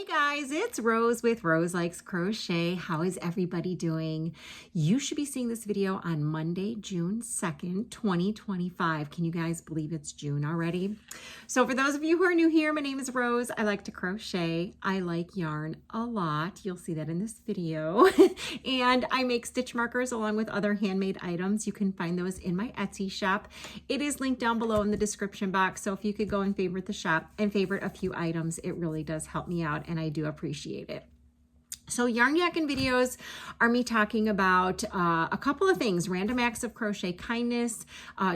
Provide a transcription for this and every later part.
Hey guys, it's Rose with Rose Likes Crochet. How is everybody doing? You should be seeing this video on Monday, June 2nd, 2025. Can you guys believe it's June already? So for those of you who are new here, my name is Rose. I like to crochet. I like yarn a lot. You'll see that in this video. And I make stitch markers along with other handmade items. You can find those in my Etsy shop. It is linked down below in the description box. So if you could go and favorite the shop and favorite a few items, it really does help me out and I do appreciate it. So yarn yakking videos are me talking about a couple of things: random acts of crochet kindness,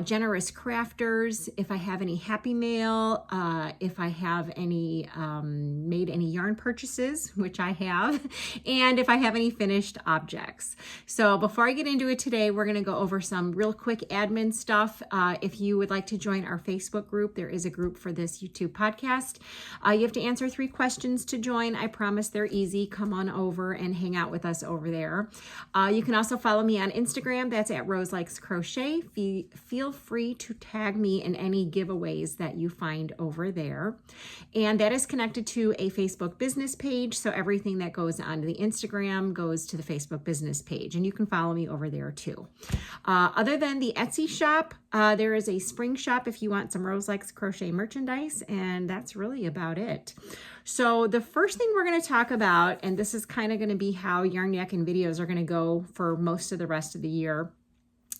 generous crafters, if I have any happy mail, if I have any made any yarn purchases, which I have, and if I have any finished objects. So before I get into it today, we're going to go over some real quick admin stuff. If you would like to join our Facebook group, there is a group for this YouTube podcast. You have to answer 3 questions to join. I promise they're easy. Come on over and hang out with us over there. You can also follow me on Instagram. That's at Roselikescrochet. Feel free to tag me in any giveaways that you find over there. And that is connected to a Facebook business page. So everything that goes onto the Instagram goes to the Facebook business page. And you can follow me over there too. Other than the Etsy shop, there is a spring shop if you want some Rose Likes Crochet merchandise. And that's really about it. So the first thing we're going to talk about, and this is kind of going to be how yarn yakking videos are going to go for most of the rest of the year,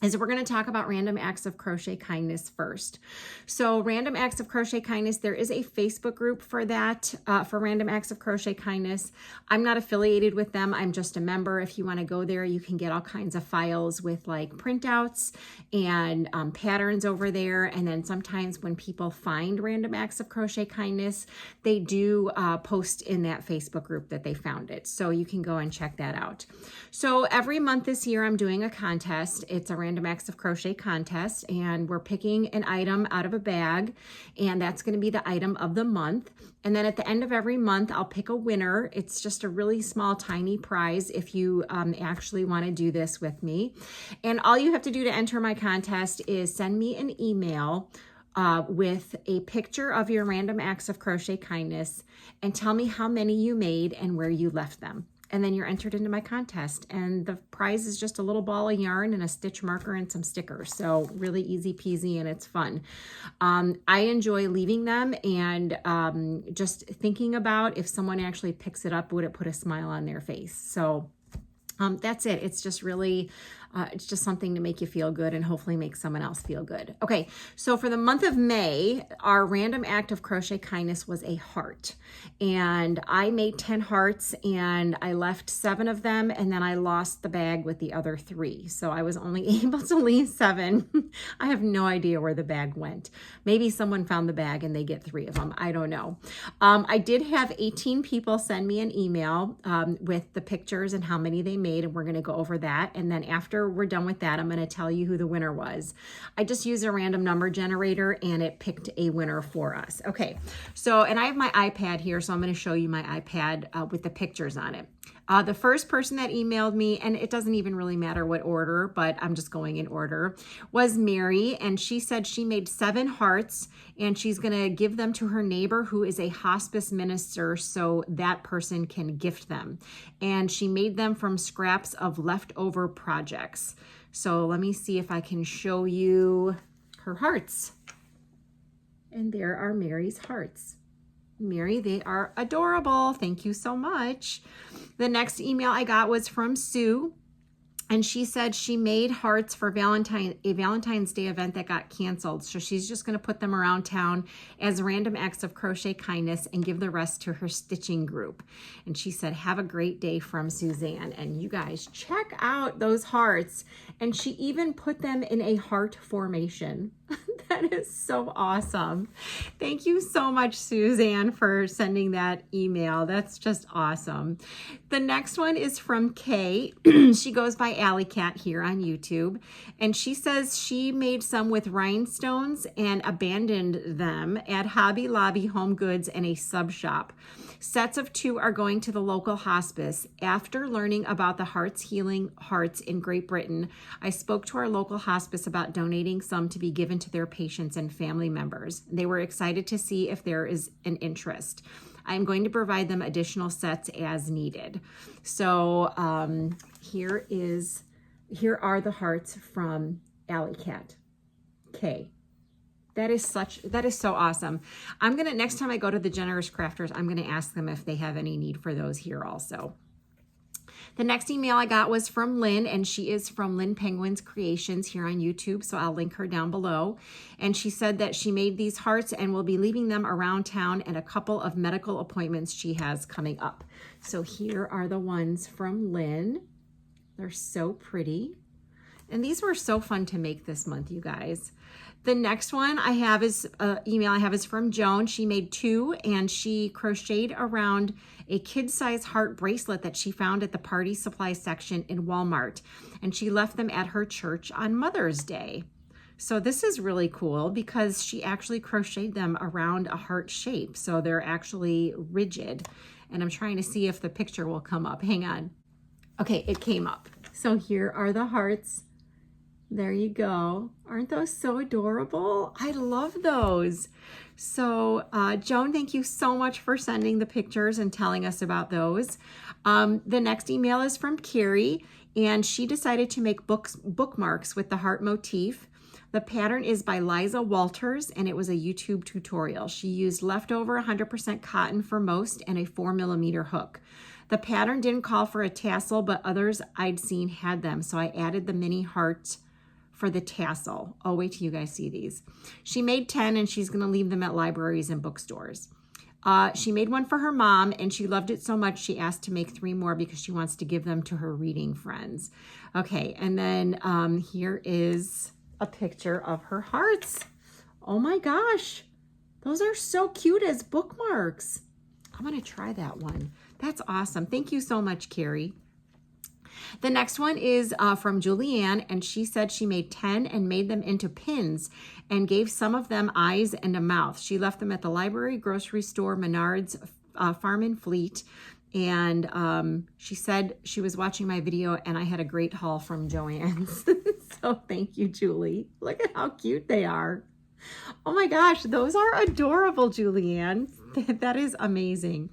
is we're going to talk about random acts of crochet kindness first. So random acts of crochet kindness, there is a Facebook group for that, for random acts of crochet kindness. I'm not affiliated with them. I'm just a member. If you want to go there, you can get all kinds of files with like printouts and patterns over there. And then sometimes when people find random acts of crochet kindness, they do post in that Facebook group that they found it. So you can go and check that out. So every month this year, I'm doing a contest. It's a random acts of crochet contest, and we're picking an item out of a bag, and that's going to be the item of the month. And then at the end of every month, I'll pick a winner. It's just a really small, tiny prize if you actually want to do this with me. And all you have to do to enter my contest is send me an email with a picture of your random acts of crochet kindness and tell me how many you made and where you left them. And then you're entered into my contest. And the prize is just a little ball of yarn and a stitch marker and some stickers. So really easy peasy and it's fun. I enjoy leaving them and just thinking about if someone actually picks it up, would it put a smile on their face? So that's it. It's just really, it's just something to make you feel good and hopefully make someone else feel good. Okay, so for the month of May, our random act of crochet kindness was a heart. And I made 10 hearts and I left 7 of them, and then I lost the bag with the other 3. So I was only able to leave 7. I have no idea where the bag went. Maybe someone found the bag and they get 3 of them. I don't know. I did have 18 people send me an email with the pictures and how many they made, and we're going to go over that. And then after we're done with that, I'm going to tell you who the winner was. I just used a random number generator and it picked a winner for us. Okay, so, and I have my iPad here, so I'm going to show you my iPad with the pictures on it. The first person that emailed me, and it doesn't even really matter what order, but I'm just going in order, was Mary. And she said she made 7 hearts and she's going to give them to her neighbor who is a hospice minister so that person can gift them. And she made them from scraps of leftover projects. So let me see if I can show you her hearts. And there are Mary's hearts. Mary, they are adorable. Thank you so much. The next email I got was from Sue, and she said she made hearts for a Valentine's Day event that got canceled. So she's just going to put them around town as random acts of crochet kindness and give the rest to her stitching group. And she said, have a great day from Suzanne. And you guys check out those hearts. And she even put them in a heart formation. That is so awesome. Thank you so much, Suzanne, for sending that email. That's just awesome. The next one is from Kay. She goes by Alley Cat here on YouTube. And she says she made some with rhinestones and abandoned them at Hobby Lobby, Home Goods, and a sub shop. Sets of 2 are going to the local hospice. After learning about the Hearts Healing Hearts in Great Britain, I spoke to our local hospice about donating some to be given to their patients and family members. They were excited to see if there is an interest. I'm going to provide them additional sets as needed. So here are the hearts from Alley Cat K. That is so awesome. I'm gonna, next time I go to the Generous Crafters, I'm gonna ask them if they have any need for those here also. The next email I got was from Lynn, and she is from Lynn Penguin's Creations here on YouTube, so I'll link her down below. And she said that she made these hearts and will be leaving them around town and a couple of medical appointments she has coming up. So here are the ones from Lynn. They're so pretty. And these were so fun to make this month, you guys. The next one I have is email I have is from Joan. She made 2, and she crocheted around a kid-size heart bracelet that she found at the party supply section in Walmart, and she left them at her church on Mother's Day. So this is really cool because she actually crocheted them around a heart shape, so they're actually rigid. And I'm trying to see if the picture will come up. Hang on. Okay, it came up. So here are the hearts. There you go. Aren't those so adorable? I love those. So Joan, thank you so much for sending the pictures and telling us about those. The next email is from Carrie, and she decided to make bookmarks with the heart motif. The pattern is by Liza Walters, and it was a YouTube tutorial. She used leftover 100% cotton for most and a 4mm hook. The pattern didn't call for a tassel, but others I'd seen had them, so I added the mini heart for the tassel. Oh, wait till you guys see these. She made 10, and she's gonna leave them at libraries and bookstores. She made one for her mom, and she loved it so much she asked to make 3 more because she wants to give them to her reading friends. Okay, and then here is a picture of her hearts. Oh my gosh, those are so cute as bookmarks. I'm gonna try that one. That's awesome. Thank you so much, Carrie. The next one is from Julianne, and she said she made 10 and made them into pins and gave some of them eyes and a mouth. She left them at the library, grocery store, Menards, Farm and Fleet, and she said she was watching my video and I had a great haul from Joann's. So thank you, Julie. Look at how cute they are. Oh my gosh, those are adorable, Julianne. That is amazing.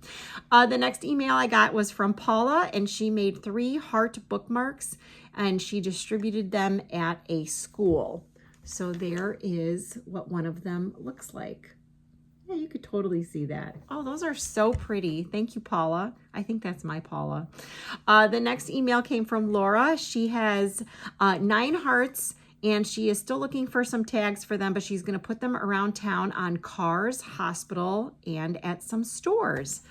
The next email I got was from Paula, and she made 3 heart bookmarks, and she distributed them at a school. So there is what one of them looks like. Yeah, you could totally see that. Oh, those are so pretty. Thank you, Paula. I think that's my Paula. The next email came from Laura. She has 9 hearts, and she is still looking for some tags for them, but she's going to put them around town on cars, hospital, and at some stores.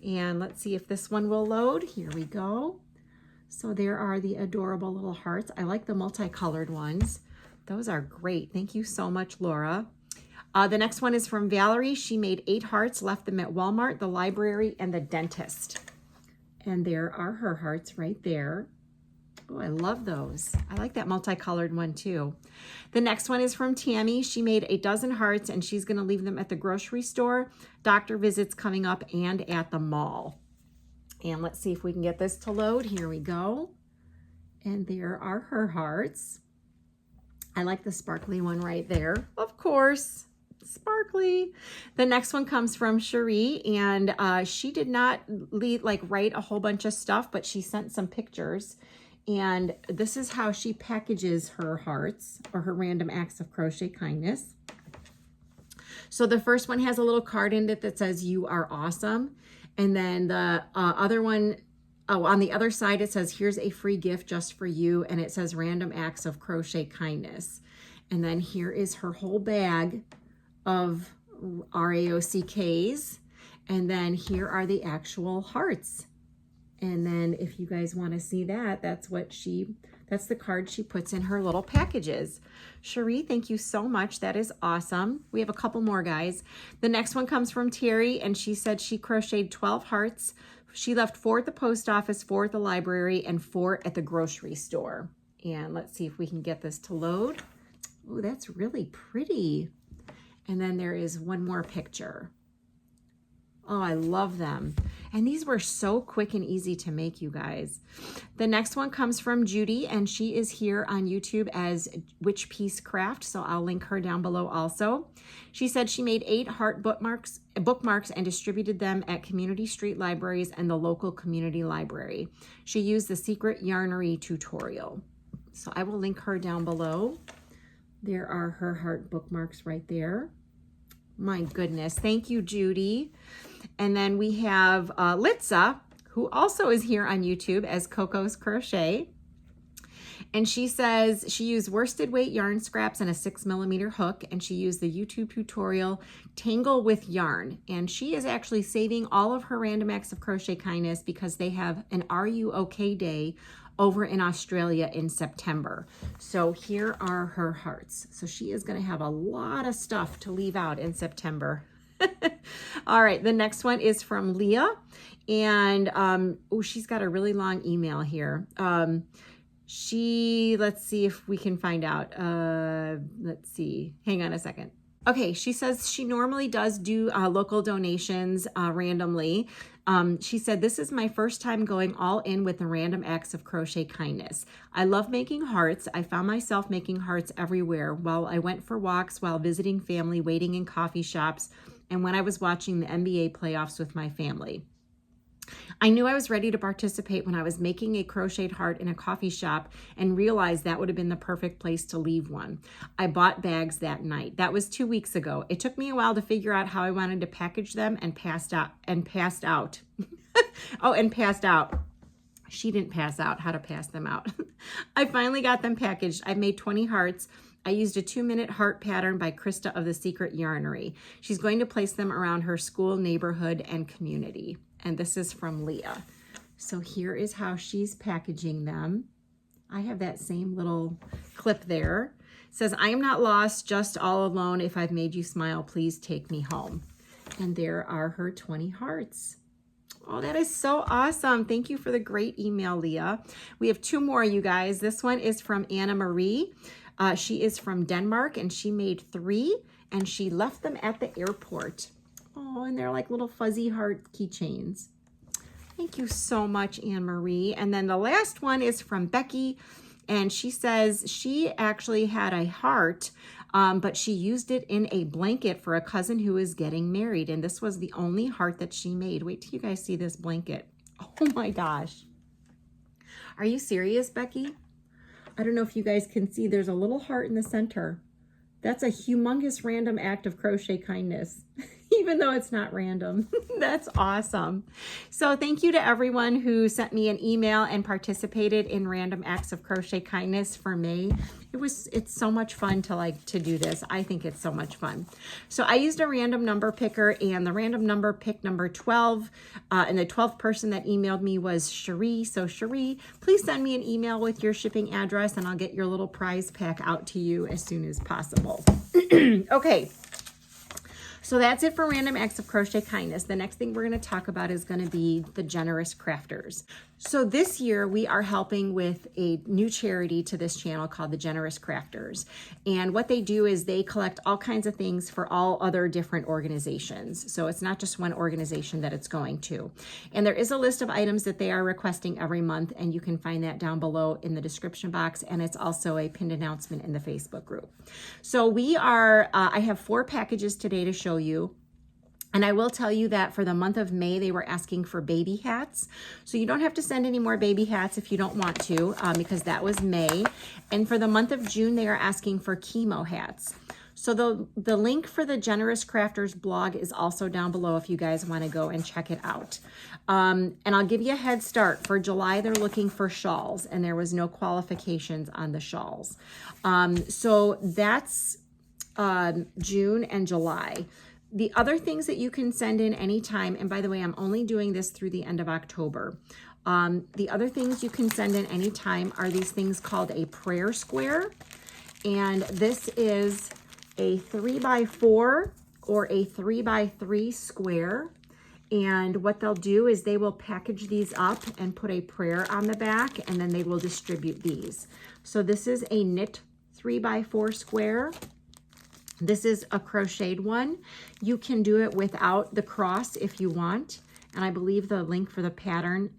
And let's see if this one will load. Here we go. So there are the adorable little hearts. I like the multicolored ones. Those are great. Thank you so much, Laura. The next one is from Valerie. She made 8 hearts, left them at Walmart, the library, and the dentist. And there are her hearts right there. Oh, I love those. I like that multicolored one too. The next one is from Tammy. She made 12 hearts, and she's going to leave them at the grocery store, doctor visits coming up, and at the mall. And let's see if we can get this to load. Here we go. And there are her hearts. I like the sparkly one right there. Of course, sparkly. The next one comes from Sheree, and she did not write a whole bunch of stuff, but she sent some pictures. And this is how she packages her hearts, or her random acts of crochet kindness. So the first one has a little card in it that says, "You are awesome." And then the other one, on the other side, it says, "Here's a free gift just for you." And it says, "Random acts of crochet kindness." And then here is her whole bag of RAOCKs. And then here are the actual hearts. And then if you guys want to see that, that's the card she puts in her little packages. Sheree, thank you so much. That is awesome. We have a couple more, guys. The next one comes from Terry, and she said she crocheted 12 hearts. She left 4 at the post office, 4 at the library, and 4 at the grocery store. And let's see if we can get this to load. Oh, that's really pretty. And then there is one more picture. Oh, I love them. And these were so quick and easy to make, you guys. The next one comes from Judy, and she is here on YouTube as Witch Piece Craft, so I'll link her down below also. She said she made 8 heart bookmarks and distributed them at community street libraries and the local community library. She used the secret yarnery tutorial. So I will link her down below. There are her heart bookmarks right there. My goodness. Thank you, Judy. And then we have Litza, who also is here on YouTube as Cocos Crochet. And she says she used worsted weight yarn scraps and a 6mm hook, and she used the YouTube tutorial Tangle with Yarn. And she is actually saving all of her random acts of Crochet Kindness because they have an Are You OK Day over in Australia in September. So here are her hearts. So she is going to have a lot of stuff to leave out in September. All right, the next one is from Leah, and oh, she's got a really long email here. Let's see if we can find out. Let's see, hang on a second. Okay, she says she normally does do local donations randomly. She said, this is my first time going all in with the random acts of Crochet Kindness. I love making hearts. I found myself making hearts everywhere while I went for walks, while visiting family, waiting in coffee shops, and when I was watching the NBA playoffs with my family. I knew I was ready to participate when I was making a crocheted heart in a coffee shop and realized that would have been the perfect place to leave one. I bought bags that night. That was 2 weeks ago. It took me a while to figure out how I wanted to package them and passed out. Oh, and passed out. She didn't pass out, how to pass them out. I finally got them packaged. I made 20 hearts. I used a 2-minute heart pattern by Krista of the Secret Yarnery. She's going to place them around her school, neighborhood, and community. And this is from Leah. So here is how she's packaging them. I have that same little clip there. It says, I am not lost, just all alone. If I've made you smile, please take me home. And there are her 20 hearts. Oh, that is so awesome. Thank you for the great email, Leah. We have 2 more, you guys. This one is from Anna Marie. She is from Denmark, and she made 3, and she left them at the airport. Oh, and they're like little fuzzy heart keychains. Thank you so much, Anne-Marie. And then the last one is from Becky, and she says she actually had a heart, but she used it in a blanket for a cousin who is getting married, and this was the only heart that she made. Wait till you guys see this blanket. Oh my gosh. Are you serious, Becky? I don't know if you guys can see, there's a little heart in the center. That's a humongous random act of Crochet Kindness, even though it's not random. That's awesome. So thank you to everyone who sent me an email and participated in Random Acts of Crochet Kindness for May. It's so much fun to do this. I think it's so much fun. So I used a random number picker, and the random number picked number 12, and the 12th person that emailed me was Sheree. So Sheree, please send me an email with your shipping address, and I'll get your little prize pack out to you as soon as possible. Okay. So that's it for Random Acts of Crochet Kindness. The next thing we're going to talk about is going to be the Generous Crafters. So this year we are helping with a new charity to this channel called the Generous Crafters. And what they do is they collect all kinds of things for all other different organizations. So it's not just one organization that it's going to. And there is a list of items that they are requesting every month, and you can find that down below in the description box. And it's also a pinned announcement in the Facebook group. So I have 4 packages today to show you. And I will tell you that for the month of May, they were asking for baby hats. So you don't have to send any more baby hats if you don't want to, because that was May. And for the month of June, they are asking for chemo hats. So the link for the Generous Crafters blog is also down below if you guys want to go and check it out. And I'll give you a head start. For July, they're looking for shawls, and there was no qualifications on the shawls. So that's June and July. The other things that you can send in anytime, and by the way, I'm only doing this through the end of October. The other things you can send in anytime are these things called a prayer square. And this is a 3x4 or a 3x3 square. And what they'll do is they will package these up and put a prayer on the back, and then they will distribute these. So this is a knit 3x4 square. This is a crocheted one. You can do it without the cross if you want. And I believe the link for the pattern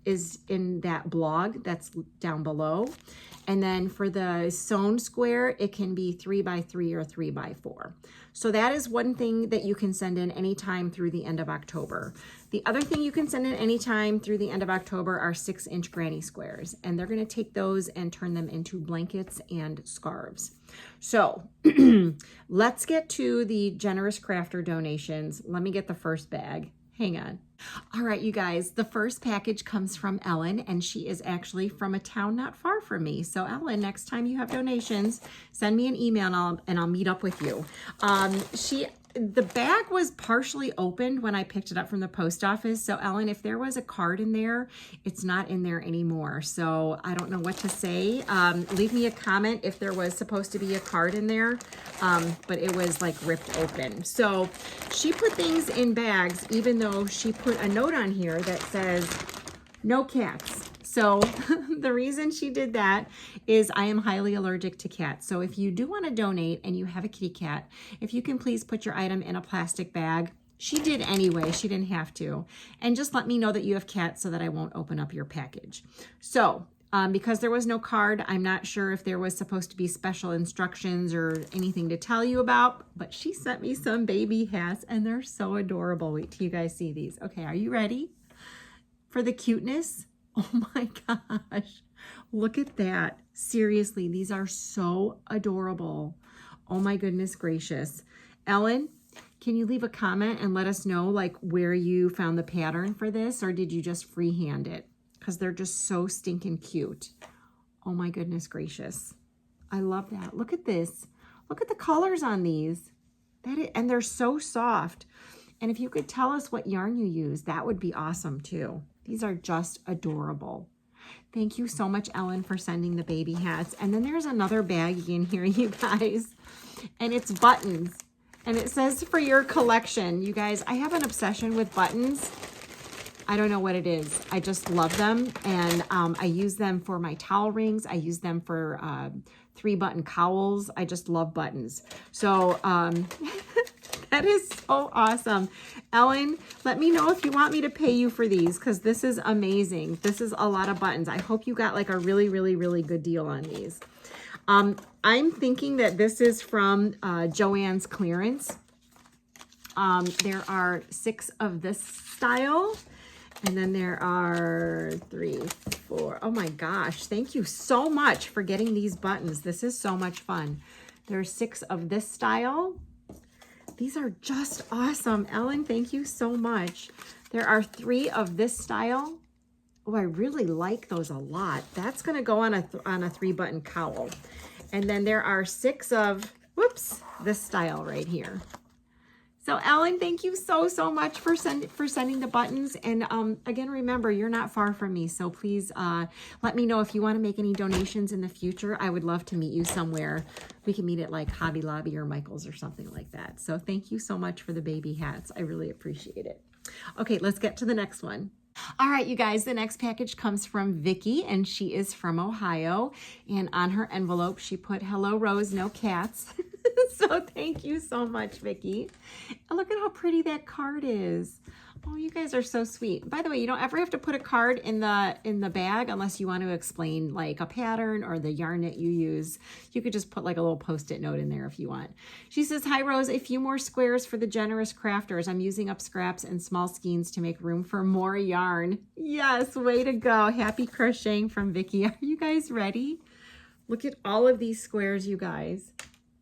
is in that blog that's down below. And then for the sewn square, it can be 3x3 or 3x4. So that is one thing that you can send in anytime through the end of October. The other thing you can send in anytime through the end of October are 6-inch granny squares. And they're gonna take those and turn them into blankets and scarves. So let's get to the generous crafter donations. Let me get the first bag. Hang on. All right, you guys, the first package comes from Ellen, and she is actually from a town not far from me. So Ellen, next time you have donations, send me an email and I'll meet up with you. The bag was partially opened when I picked it up from the post office. So Ellen, if there was a card in there, it's not in there anymore. So I don't know what to say. Leave me a comment if there was supposed to be a card in there, but it was like ripped open. So she put things in bags, even though she put a note on here that says no cats. So the reason she did that is I am highly allergic to cats. So if you do want to donate and you have a kitty cat, if you can please put your item in a plastic bag. She did anyway, she didn't have to. And just let me know that you have cats so that I won't open up your package. So because there was no card, I'm not sure if there was supposed to be special instructions or anything to tell you about, but she sent me some baby hats and they're so adorable. Wait till you guys see these. Okay, are you ready for the cuteness? Oh my gosh, look at that. Seriously, these are so adorable. Oh my goodness gracious. Ellen, can you leave a comment and let us know like where you found the pattern for this, or did you just freehand it? Because they're just so stinking cute. Oh my goodness gracious. I love that. Look at this. Look at the colors on these. And they're so soft. And if you could tell us what yarn you use, that would be awesome too. These are just adorable. Thank you so much, Ellen, for sending the baby hats. And then there's another bag in here, you guys, and it's buttons. And it says for your collection. You guys, I have an obsession with buttons. I don't know what it is. I just love them. And I use them for my towel rings. I use them for 3-button cowls. I just love buttons. So that is so awesome. Ellen, let me know if you want me to pay you for these because this is amazing. This is a lot of buttons. I hope you got like a really, really, really good deal on these. I'm thinking that this is from Joann's clearance. There are 6 of this style. And then there are 3, 4. Oh my gosh. Thank you so much for getting these buttons. This is so much fun. There are 6 of this style. These are just awesome. Ellen, thank you so much. There are 3 of this style. Oh, I really like those a lot. That's going to go on a 3-button cowl. And then there are 6 of, whoops, this style right here. So Ellen, thank you so, so much for sending the buttons. And again, remember, you're not far from me. So please let me know if you want to make any donations in the future. I would love to meet you somewhere. We can meet at like Hobby Lobby or Michael's or something like that. So thank you so much for the baby hats. I really appreciate it. Okay, let's get to the next one. All right, you guys, the next package comes from Vicki, and she is from Ohio. And on her envelope, she put, "Hello, Rose, no cats." So thank you so much, Vicki. And look at how pretty that card is. Oh, you guys are so sweet. By the way, you don't ever have to put a card in the bag unless you want to explain like a pattern or the yarn that you use. You could just put like a little post-it note in there if you want. She says, "Hi Rose, a few more squares for the generous crafters. I'm using up scraps and small skeins to make room for more yarn." Yes, way to go. Happy crocheting from Vicki. Are you guys ready? Look at all of these squares, you guys.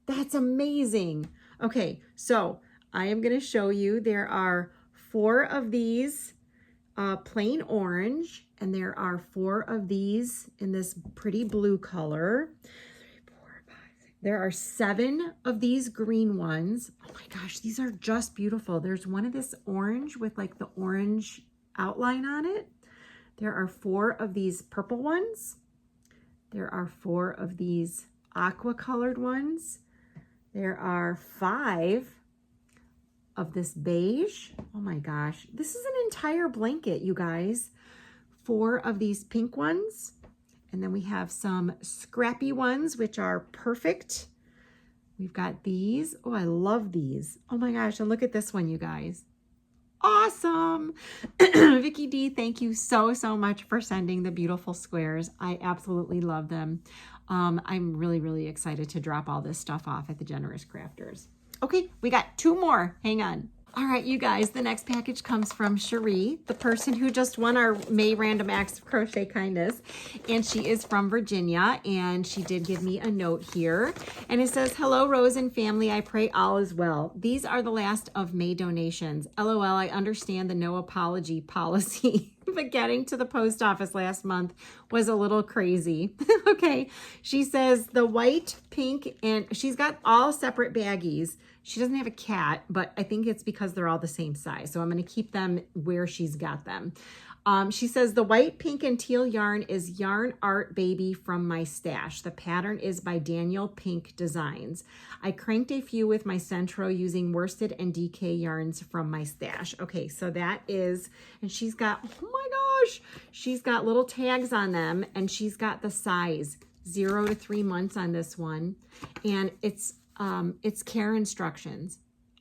That's amazing. Okay, so I am going to show you. There are 4 of these plain orange, and there are 4 of these in this pretty blue color. 3, 4, 5, 6. There are 7 of these green ones. Oh my gosh, these are just beautiful. There's one of this orange with like the orange outline on it. There are 4 of these purple ones. There are 4 of these aqua colored ones. There are 5 of this beige. Oh my gosh. This is an entire blanket, you guys. 4 of these pink ones. And then we have some scrappy ones, which are perfect. We've got these. Oh, I love these. Oh my gosh, and look at this one, you guys. Awesome. Vicki D, thank you so much for sending the beautiful squares. I absolutely love them. I'm really excited to drop all this stuff off at the Generous Crafters. Okay, we got 2 more. Hang on. All right, you guys, the next package comes from Sheree, the person who just won our May Random Acts of Crochet Kindness. And she is from Virginia, and she did give me a note here. And it says, hello, Rose and family. I pray all is well. These are the last of May donations. LOL, I understand the no apology policy, but getting to the post office last month was a little crazy. Okay, she says the white, pink, and she's got all separate baggies. She doesn't have a cat, but I think it's because they're all the same size. So I'm going to keep them where she's got them. She says the white, pink, and teal yarn is Yarn Art Baby from my stash. The pattern is by Daniel Pink Designs. I cranked a few with my Centro using worsted and DK yarns from my stash. Okay, so that is, and she's got, oh my gosh, she's got little tags on them, and she's got the size 0 to 3 months on this one, and it's care instructions.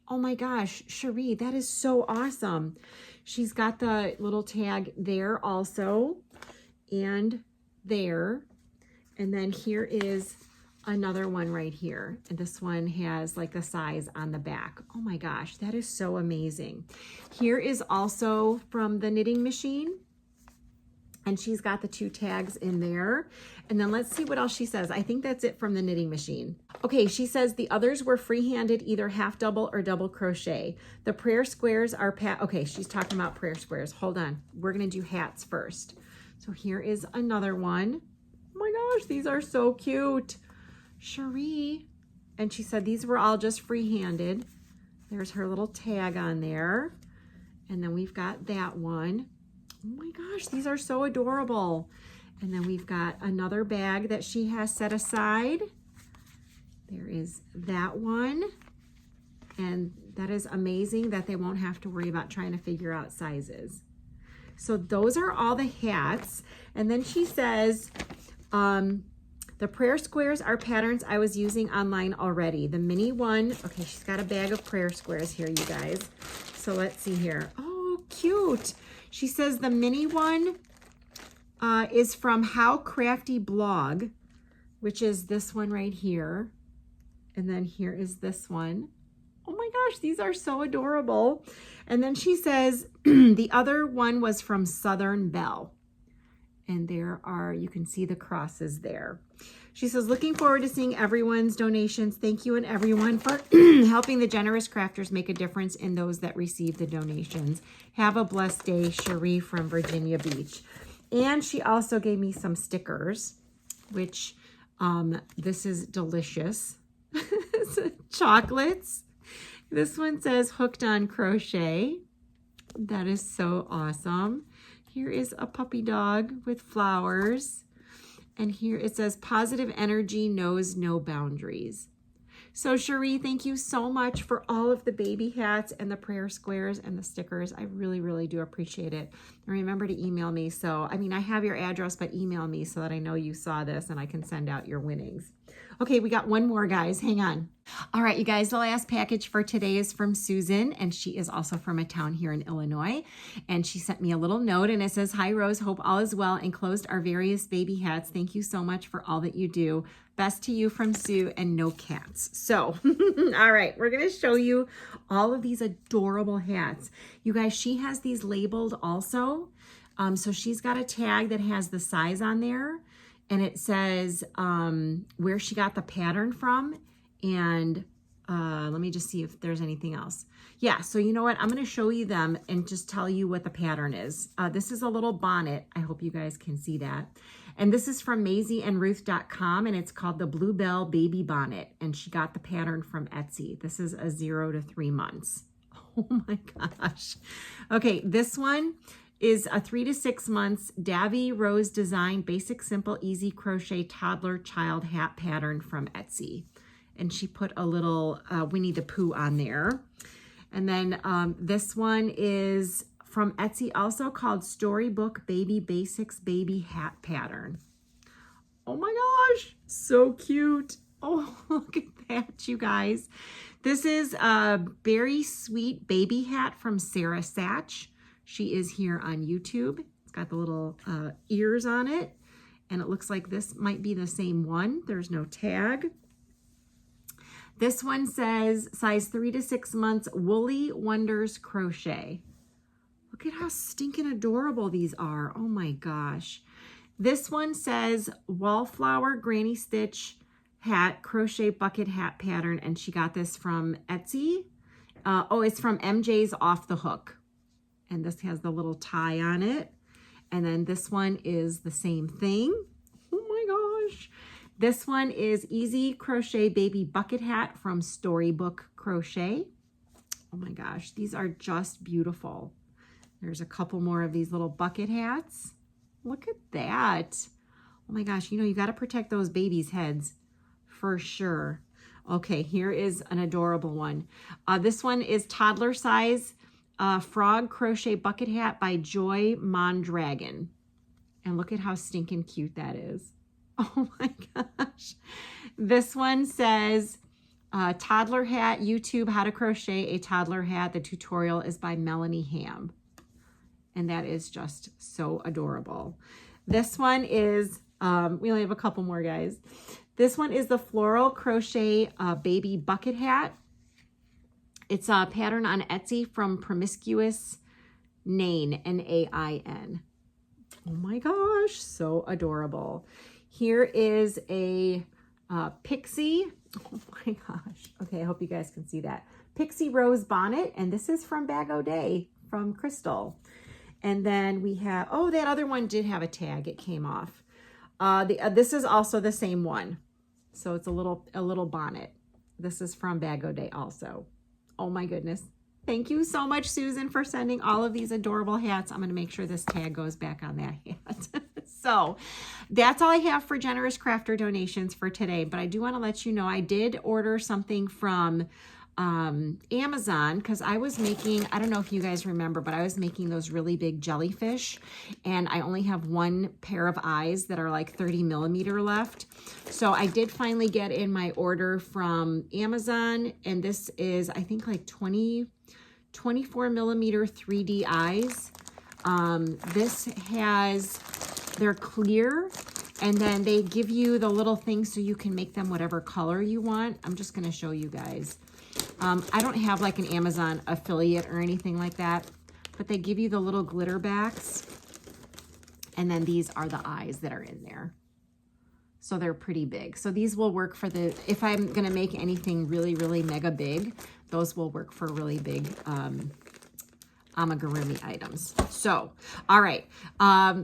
Oh my gosh, Sheree, that is so awesome. She's got the little tag there also, and there. And then here is another one right here. And this one has like the size on the back. Oh my gosh, that is so amazing. Here is also from the knitting machine. And she's got the 2 tags in there. And then let's see what else she says. I think that's it from the knitting machine. Okay, she says the others were free-handed, either half double or double crochet. The prayer squares are okay, she's talking about prayer squares. Hold on. We're going to do hats first. So here is another one. Oh my gosh, these are so cute. Sheree. And she said these were all just free-handed. There's her little tag on there. And then we've got that one. Oh my gosh, these are so adorable. And then we've got another bag that she has set aside. There is that one. And that is amazing that they won't have to worry about trying to figure out sizes. So those are all the hats. And then she says, the prayer squares are patterns I was using online already. The mini one, okay, she's got a bag of prayer squares here, you guys. So let's see here. Oh, cute. She says the mini one is from How Crafty Blog, which is this one right here. And then here is this one. Oh my gosh, these are so adorable. And then she says the other one was from Southern Belle. And there are, you can see the crosses there. She says, looking forward to seeing everyone's donations. Thank you and everyone for helping the Generous Crafters make a difference in those that receive the donations. Have a blessed day, Sheree from Virginia Beach. And she also gave me some stickers, which this is delicious. Chocolates. This one says Hooked on Crochet. That is so awesome. Here is a puppy dog with flowers. And here it says, positive energy knows no boundaries. So Sheree, thank you so much for all of the baby hats and the prayer squares and the stickers. I really do appreciate it. And remember to email me. So, I mean, I have your address, but email me so that I know you saw this and I can send out your winnings. Okay, we got one more, guys. Hang on. All right, you guys, the last package for today is from Susan, and she is also from a town here in Illinois. And she sent me a little note, and it says, hi, Rose. Hope all is well. Enclosed are various baby hats. Thank you so much for all that you do. Best to you from Sue, and no cats. So, all right, we're going to show you all of these adorable hats. You guys, she has these labeled also. So she's got a tag that has the size on there. And it says where she got the pattern from. And let me just see if there's anything else. Yeah, so you know what? I'm going to show you them and just tell you what the pattern is. This is a little bonnet. I hope you guys can see that. And this is from MaisieandRuth.com, and it's called the Bluebell Baby Bonnet. And she got the pattern from Etsy. This is a 0 to 3 months. Oh my gosh. Okay, this one is a 3 to 6 months Davy Rose Design Basic Simple Easy Crochet Toddler Child Hat Pattern from Etsy. And she put a little Winnie the Pooh on there. And then this one is from Etsy, also called Storybook Baby Basics Baby Hat Pattern. Oh my gosh, so cute. Oh, look at hat, you guys. This is a very sweet baby hat from Sarah Satch. She is here on YouTube. It's got the little ears on it, and it looks like this might be the same one. There's no tag. This one says size 3 to 6 months, Woolly Wonders Crochet. Look at how stinking adorable these are. Oh my gosh. This one says Wallflower Granny Stitch hat, crochet bucket hat pattern, and she got this from Etsy. Oh, it's from MJ's Off the Hook. And this has the little tie on it. And then this one is the same thing. Oh my gosh. This one is Easy Crochet Baby Bucket Hat from Storybook Crochet. Oh my gosh, these are just beautiful. There's a couple more of these little bucket hats. Look at that. Oh my gosh, you know, you got to protect those babies' heads for sure. Okay, here is an adorable one. This one is toddler size frog crochet bucket hat by Joy Mondragon. And look at how stinking cute that is. Oh my gosh. This one says toddler hat, YouTube, how to crochet a toddler hat. The tutorial is by Melanie Ham. And that is just so adorable. This one is, we only have a couple more, guys. This one is the Floral Crochet Baby Bucket Hat. It's a pattern on Etsy from Promiscuous Nain, N-A-I-N. Oh my gosh, so adorable. Here is a Pixie. Oh my gosh. Okay, I hope you guys can see that. Pixie Rose Bonnet, and this is from Bag O' Day from Crystal. And then we have, oh, that other one did have a tag. It came off. This is also the same one. So it's a little bonnet. This is from Bag O' Day also. Oh my goodness. Thank you so much, Susan, for sending all of these adorable hats. I'm going to make sure this tag goes back on that hat. So that's all I have for generous crafter donations for today. But I do want to let you know I did order something from Amazon, because I was making, I don't know if you guys remember, but I was making those really big jellyfish, and I only have one pair of eyes that are like 30 millimeter left. So I did finally get in my order from Amazon, and this is, I think, like 24 millimeter 3D eyes. This has, they're clear, and then they give you the little things so you can make them whatever color you want. I'm just going to show you guys. I don't have like an Amazon affiliate or anything like that, but they give you the little glitter backs, and then these are the eyes that are in there. So they're pretty big. So these will work for the, if I'm going to make anything really, really mega big, those will work for really big Amigurumi items. So, all right.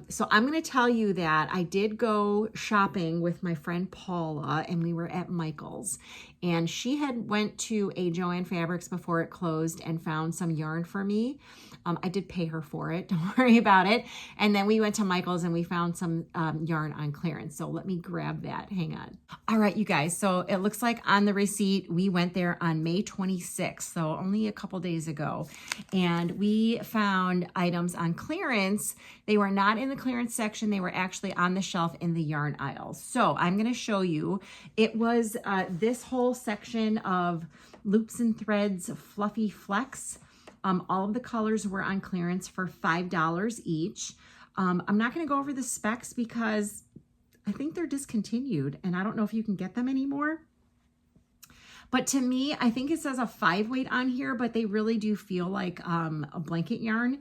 So I'm going to tell you that I did go shopping with my friend Paula, and we were at Michael's, and she had went to a Joann Fabrics before it closed and found some yarn for me. I did pay her for it. Don't worry about it. And then we went to Michael's and we found some yarn on clearance. So let me grab that. Hang on. All right, you guys. So it looks like on the receipt, we went there on May 26th. So only a couple days ago. And we found items on clearance. They were not in the clearance section. They were actually on the shelf in the yarn aisle. So I'm going to show you. It was this whole section of Loops and Threads Fluffy Flex. All of the colors were on clearance for $5 each. I'm not going to go over the specs because I think they're discontinued, and I don't know if you can get them anymore. But to me, I think it says a 5 weight on here, but they really do feel like a blanket yarn.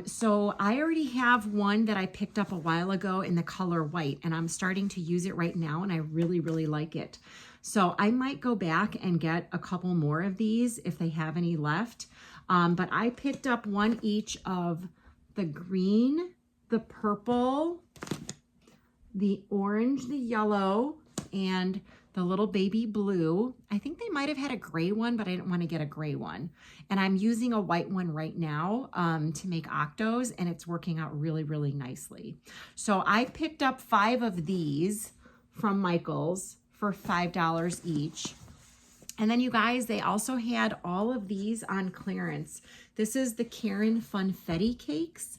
So I already have one that I picked up a while ago in the color white, and I'm starting to use it right now, and I really, really like it. So I might go back and get a couple more of these if they have any left. But I picked up one each of the green, the purple, the orange, the yellow, and the little baby blue. I think they might have had a gray one, but I didn't want to get a gray one. And I'm using a white one right now to make octos, and it's working out really, really nicely. So I picked up 5 of these from Michael's for $5 each. And then you guys, they also had all of these on clearance. This is the Karen Funfetti cakes.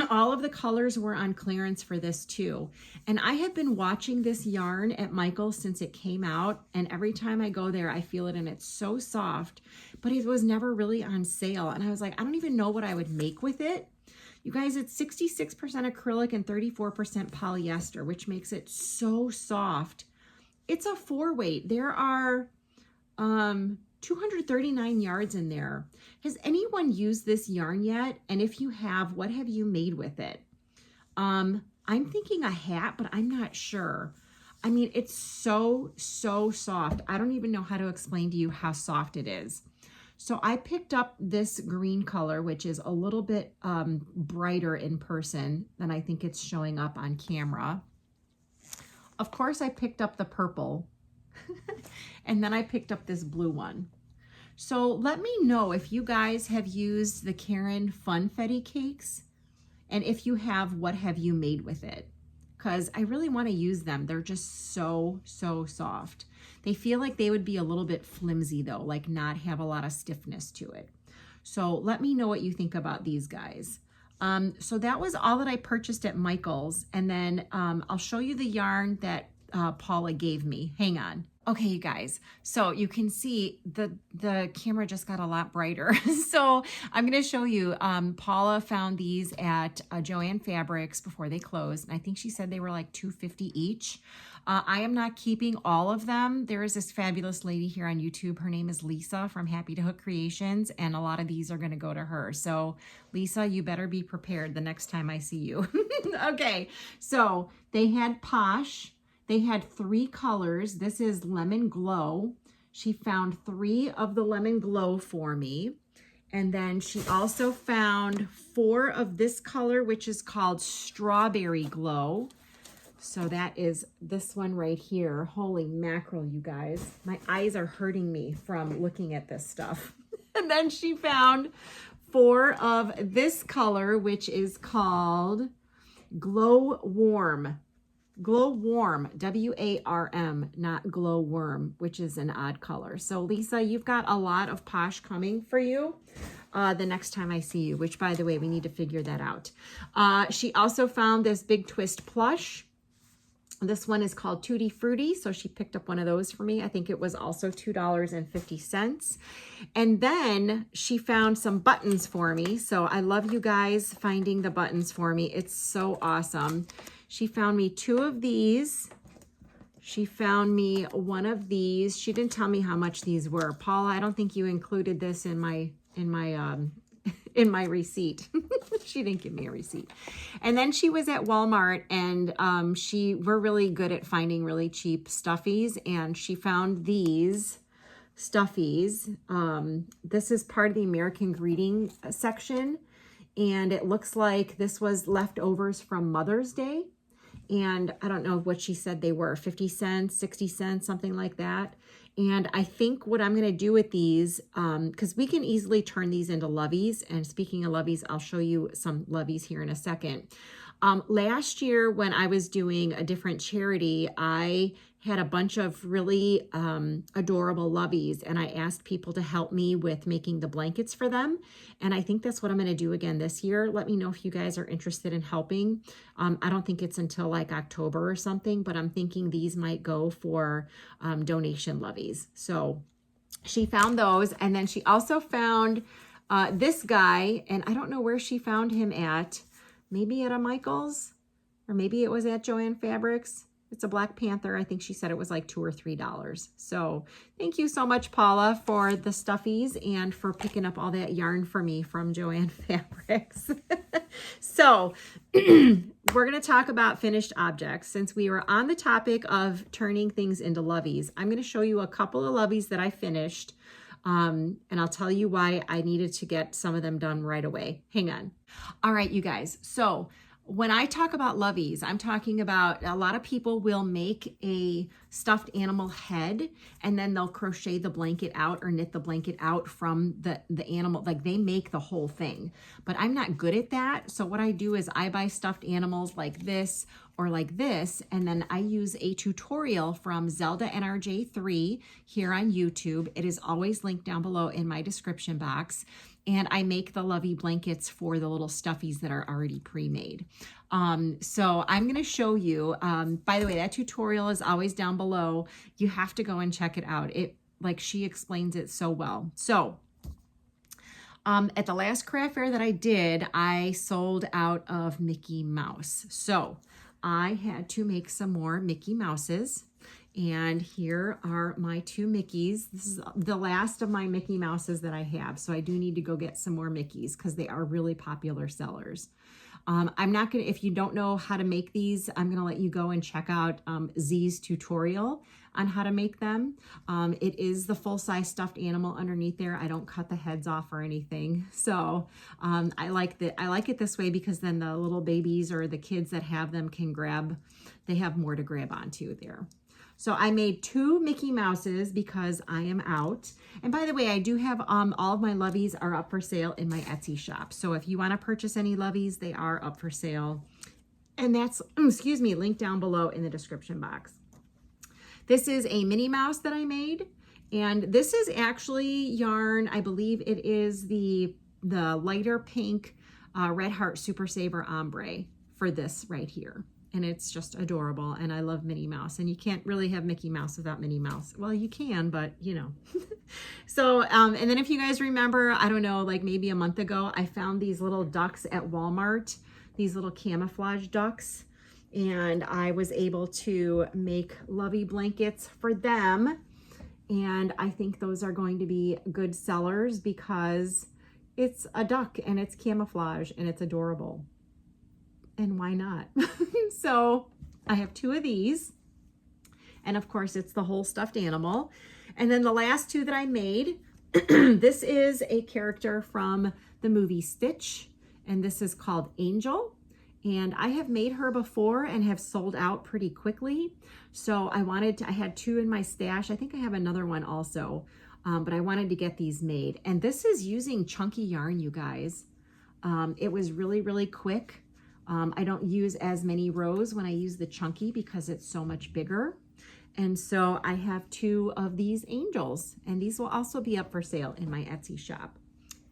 All of the colors were on clearance for this too. And I have been watching this yarn at Michael's since it came out. And every time I go there, I feel it and it's so soft, but it was never really on sale. And I was like, I don't even know what I would make with it. You guys, it's 66% acrylic and 34% polyester, which makes it so soft. It's a 4-weight. There are 239 yards in there. Has anyone used this yarn yet? And if you have, what have you made with it? I'm thinking a hat, but I'm not sure. I mean, it's so soft. I don't even know how to explain to you how soft it is. So I picked up this green color, which is a little bit brighter in person than I think it's showing up on camera. Of course, I picked up the purple and then I picked up this blue one. So let me know if you guys have used the Karen Funfetti cakes, and if you have, what have you made with it? Because I really want to use them. They're just so soft. They feel like they would be a little bit flimsy though, like not have a lot of stiffness to it. So let me know what you think about these guys. So that was all that I purchased at Michael's. And then I'll show you the yarn that Paula gave me. Hang on. Okay, you guys, so you can see the camera just got a lot brighter. So I'm going to show you, Paula found these at Joann Fabrics before they closed. And I think she said they were like $2.50 each. I am not keeping all of them. There is this fabulous lady here on YouTube. Her name is Lisa from Happy to Hook Creations, and a lot of these are going to go to her. So Lisa, you better be prepared the next time I see you. Okay, so they had Posh. They had 3 colors. This is Lemon Glow. She found 3 of the Lemon Glow for me. And then she also found 4 of this color, which is called Strawberry Glow. So that is this one right here. Holy mackerel, you guys. My eyes are hurting me from looking at this stuff. And then she found 4 of this color, which is called Glow Warm. Glow Warm, W-A-R-M, not Glow Worm, which is an odd color. So Lisa, you've got a lot of Posh coming for you the next time I see you, which by the way, we need to figure that out. She also found this Big Twist plush. This one is called Tutti Frutti, so she picked up one of those for me. I think it was also $2.50. And then she found some buttons for me. So I love you guys finding the buttons for me. It's so awesome. She found me 2 of these. She found me 1 of these. She didn't tell me how much these were. Paula, I don't think you included this in my receipt. She didn't give me a receipt. And then she was at Walmart, and we're really good at finding really cheap stuffies, and she found these stuffies. This is part of the American Greeting section, and it looks like this was leftovers from Mother's Day. And I don't know what she said they were, 50 cents, 60 cents, something like that. And I think what I'm going to do with these, because we can easily turn these into Loveys. And speaking of Loveys, I'll show you some Loveys here in a second. Last year when I was doing a different charity, I had a bunch of really adorable Loveys, and I asked people to help me with making the blankets for them. And I think that's what I'm going to do again this year. Let me know if you guys are interested in helping. I don't think it's until like October or something, but I'm thinking these might go for donation Loveys. So she found those, and then she also found this guy, and I don't know where she found him at. Maybe at a Michael's, or maybe it was at Joann Fabrics. It's a Black Panther. I think she said it was like $2 or $3. So thank you so much, Paula, for the stuffies and for picking up all that yarn for me from Joann Fabrics. So we're going to talk about finished objects. Since we were on the topic of turning things into Loveys, I'm going to show you a couple of Loveys that I finished. And I'll tell you why I needed to get some of them done right away. Hang on. All right, you guys. So when I talk about Loveys, I'm talking about a lot of people will make a stuffed animal head and then they'll crochet the blanket out or knit the blanket out from the animal. Like they make the whole thing, but I'm not good at that. So what I do is I buy stuffed animals like this or like this. And then I use a tutorial from Zelda NRJ3 here on YouTube. It is always linked down below in my description box. And I make the Lovey blankets for the little stuffies that are already pre-made. So I'm going to show you, by the way, that tutorial is always down below. You have to go and check it out. Like she explains it so well. So at the last craft fair that I did, I sold out of Mickey Mouse. So I had to make some more Mickey Mouses. And here are my 2 Mickeys. This is the last of my Mickey Mouses that I have. So I do need to go get some more Mickeys because they are really popular sellers. I'm not going to, if you don't know how to make these, I'm going to let you go and check out Z's tutorial on how to make them. It is the full-size stuffed animal underneath there. I don't cut the heads off or anything. So I like it this way because then the little babies or the kids that have them can grab, they have more to grab onto there. So I made 2 Mickey Mouses because I am out. And by the way, I do have all of my Loveys are up for sale in my Etsy shop. So if you want to purchase any Loveys, they are up for sale. And that's, excuse me, linked down below in the description box. This is a Minnie Mouse that I made. And this is actually yarn. I believe it is the lighter pink Red Heart Super Saver Ombre for this right here. And it's just adorable. And I love Minnie Mouse. And you can't really have Mickey Mouse without Minnie Mouse. Well, you can, but you know. So, and then if you guys remember, I don't know, like maybe a month ago, I found these little ducks at Walmart, these little camouflage ducks. And I was able to make Lovey blankets for them. And I think those are going to be good sellers because it's a duck and it's camouflage and it's adorable. And why not? So I have 2 of these. And of course, it's the whole stuffed animal. And then the last 2 that I made, this is a character from the movie Stitch. And this is called Angel. And I have made her before and have sold out pretty quickly. So I had 2 in my stash. I think I have another one also. But I wanted to get these made. And this is using chunky yarn, you guys. It was really, really quick. I don't use as many rows when I use the chunky because it's so much bigger. And so I have 2 of these angels, and these will also be up for sale in my Etsy shop.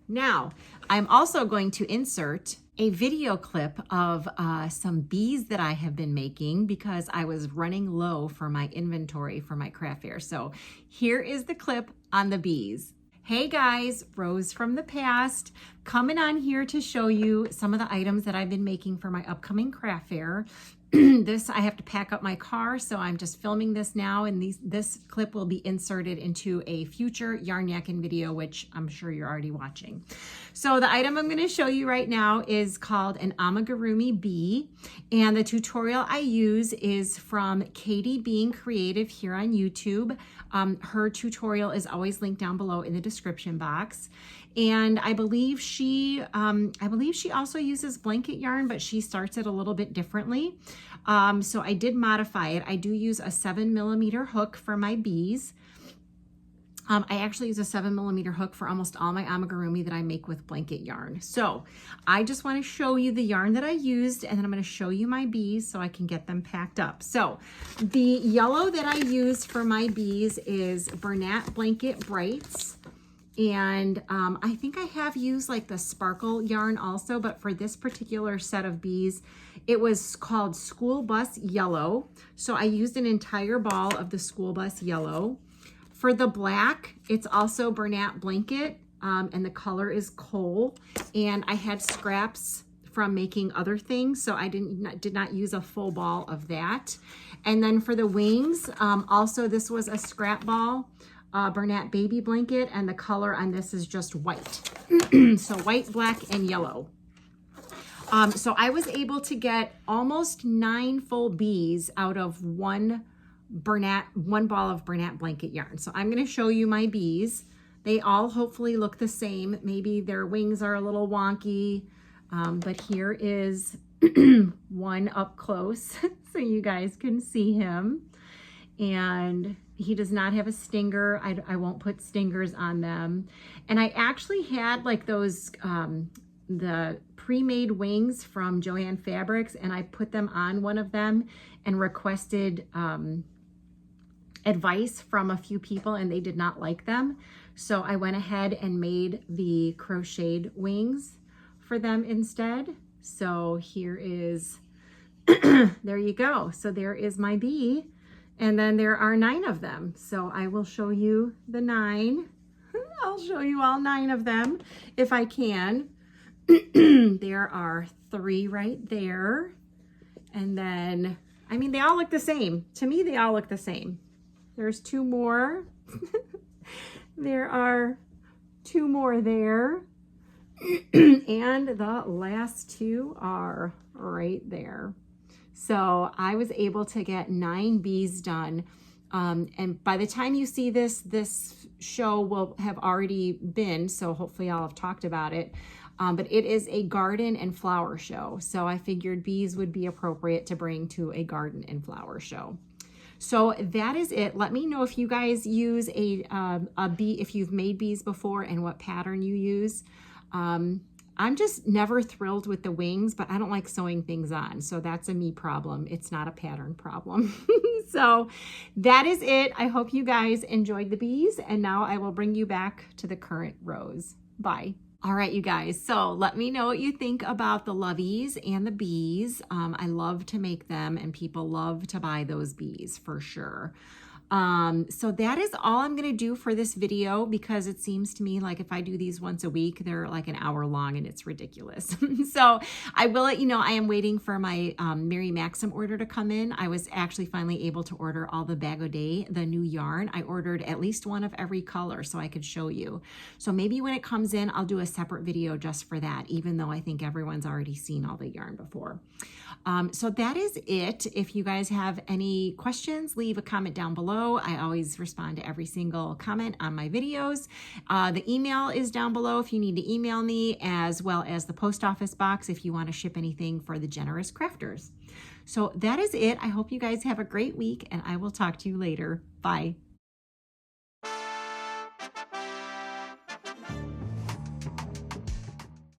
Now, I'm also going to insert a video clip of some bees that I have been making because I was running low for my inventory for my craft fair. So here is the clip on the bees. Hey guys, Rose from the past, coming on here to show you some of the items that I've been making for my upcoming craft fair. I have to pack up my car, so I'm just filming this now, and this clip will be inserted into a future Yarn Yakking video, which I'm sure you're already watching. So the item I'm going to show you right now is called an Amigurumi bee, and the tutorial I use is from Katie Being Creative here on YouTube. Her tutorial is always linked down below in the description box. And I believe she also uses blanket yarn, but she starts it a little bit differently. So I did modify it. I do use a 7mm hook for my bees. I actually use a 7mm hook for almost all my amigurumi that I make with blanket yarn. So I just want to show you the yarn that I used, and then I'm going to show you my bees so I can get them packed up. So the yellow that I used for my bees is Bernat Blanket Brights. And I think I have used like the sparkle yarn also, but for this particular set of bees, it was called School Bus Yellow. So I used an entire ball of the School Bus Yellow. For the black, it's also Bernat Blanket, and the color is coal. And I had scraps from making other things, so I did not use a full ball of that. And then for the wings, also this was a scrap ball. Bernat Baby Blanket, and the color on this is just white. So white, black, and yellow. So I was able to get almost 9 full bees out of one ball of Bernat Blanket yarn. So I'm going to show you my bees. They all hopefully look the same. Maybe their wings are a little wonky, but here is one up close so you guys can see him. And he does not have a stinger. I won't put stingers on them. And I actually had like those the pre-made wings from Joann Fabrics, and I put them on one of them and requested advice from a few people, and they did not like them. So I went ahead and made the crocheted wings for them instead. So here is, there you go. So there is my bee. And then there are 9 of them. So I will show you the 9. I'll show you all 9 of them if I can. There are 3 right there. And then, I mean, they all look the same. To me, they all look the same. There's 2 more. There are 2 more there. And the last 2 are right there. So I was able to get 9 bees done. And by the time you see this, this show will have already been, so hopefully I'll have talked about it. But it is a garden and flower show. So I figured bees would be appropriate to bring to a garden and flower show. So that is it. Let me know if you guys use a bee, if you've made bees before, and what pattern you use. I'm just never thrilled with the wings, but I don't like sewing things on. So that's a me problem. It's not a pattern problem. So that is it. I hope you guys enjoyed the bees, and now I will bring you back to the current rows. Bye. All right, you guys, so let me know what you think about the Loveys and the bees. I love to make them, and people love to buy those bees for sure. So that is all I'm going to do for this video, because it seems to me like if I do these once a week, they're like an hour long and it's ridiculous. So I will let you know, I am waiting for my Mary Maxim order to come in. I was actually finally able to order all the Bag O' Day, the new yarn. I ordered at least one of every color so I could show you. So maybe when it comes in, I'll do a separate video just for that, even though I think everyone's already seen all the yarn before. So that is it. If you guys have any questions, leave a comment down below. I always respond to every single comment on my videos. The email is down below if you need to email me, as well as the post office box if you want to ship anything for the generous crafters. So that is it. I hope you guys have a great week, and I will talk to you later. Bye.